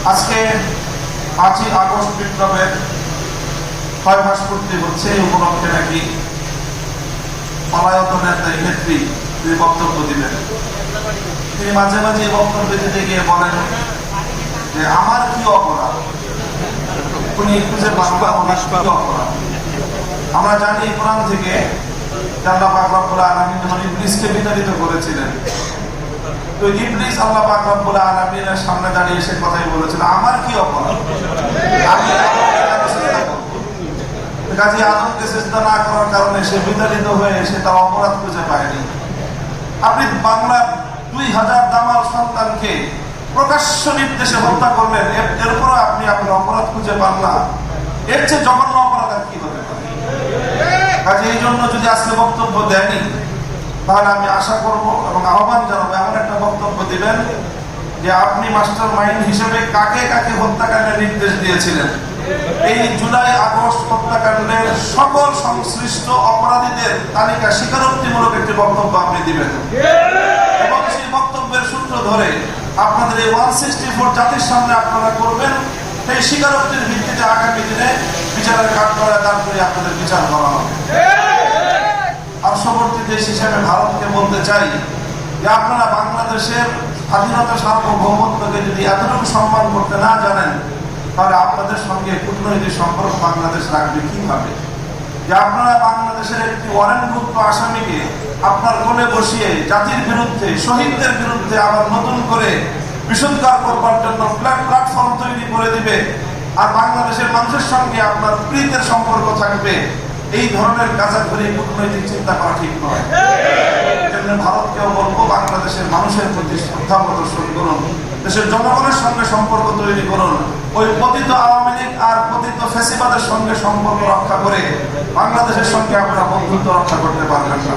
আজকে 5ই আগস্ট বিপ্লবের 6 মাস পূর্তি হচ্ছে। এই উপলক্ষে নাকি পলায়ত নেত্রী তিনি বক্তব্য দিবেন। তিনি মাঝে মাঝে বক্তব্য দিতে গিয়ে বলেন যে আমার কি অপরাধ, উনি খুঁজে পাবেন আমার কি অপরাধ। আমরা জানি কোরআন থেকে আল্লাহ পাক রব্বুল আলামিন যখন ইবলিসকে বিতাড়িত করেছিলেন, তো ইবলিস আল্লাহ পাক রব্বুল আলামিনের সামনে দাঁড়িয়ে এসে কথাই বলেছিল আমার কি অপরাধ, আমি কাজী আদমকে সিজদা না করার কারণে সে বিতাড়িত হয়ে সে তার অপরাধ খুঁজে পায়নি। আপনি বাংলার 2000 দামাল সন্তানকে প্রকাশ্য নির্দেশে হত্যা করলেন, এরপরও আপনি আপনার অপরাধ খুঁজে পান না। এর চেয়ে জঘন্য অপরাধ আর কি হতে পারে? কাজে এই জন্য যদি আজকে বক্তব্য দেননি, তাহলে আমি আশা করব এবং আহ্বান জানাবো এমন একটা বক্তব্য দিবেন যে আপনি মাস্টার মাইন্ড হিসেবে কাকে কাকে হত্যাকাণ্ডের নির্দেশ দিয়েছিলেন, এই জুলাই আগস্ট হত্যাকাণ্ডের সকল সংশ্লিষ্ট অপরাধীদের তালিকা স্বীকারোক্তিমূলক একটি বক্তব্য আপনি দিবেন এবং সেই বক্তব্যের সূত্র ধরে আপনাদের এই 164 জাতির সামনে আপনারা করবেন। সেই স্বীকারোক্তির ভিত্তিতে আগামী দিনে বিচারের কাঠগড়ায় দাঁড় করে আপনাদের বিচার করা হবে। পার্শ্ববর্তী দেশ হিসেবে ভারতকে বলতে চাই যে আপনারা বাংলাদেশের স্বাধীনতা সার্বভৌমত্বকে যদি এতটুকু সম্মান করতে না জানেন, তাহলে আপনাদের সঙ্গে কূটনৈতিক সম্পর্ক বাংলাদেশ রাখবে কিভাবে? যে আপনারা বাংলাদেশের একটি ওয়ারেন্টভুক্ত আসামিকে আপনার কোলে বসিয়ে জাতির বিরুদ্ধে, শহীদদের বিরুদ্ধে আবার নতুন করে বিশুদ্ধার করবার জন্য প্ল্যাটফর্ম তৈরি করে দিবে, আর বাংলাদেশের মানুষের সঙ্গে আপনার প্রীতের সম্পর্ক থাকবে, এই ধরনের কাজাঘুরি কূটনৈতিক চিন্তা করা ঠিক নয়। ভারতকেও বলবো বাংলাদেশের মানুষের প্রতি শ্রদ্ধা প্রদর্শন করুন, দেশের জনগণের সঙ্গে সম্পর্ক তৈরি করুন। ওই পতিত আওয়ামী লীগ আর পতিত ফ্যাসিবাদের সঙ্গে সম্পর্ক রক্ষা করে বাংলাদেশের সঙ্গে আপনারা বন্ধুত্ব রক্ষা করতে পারবেন না।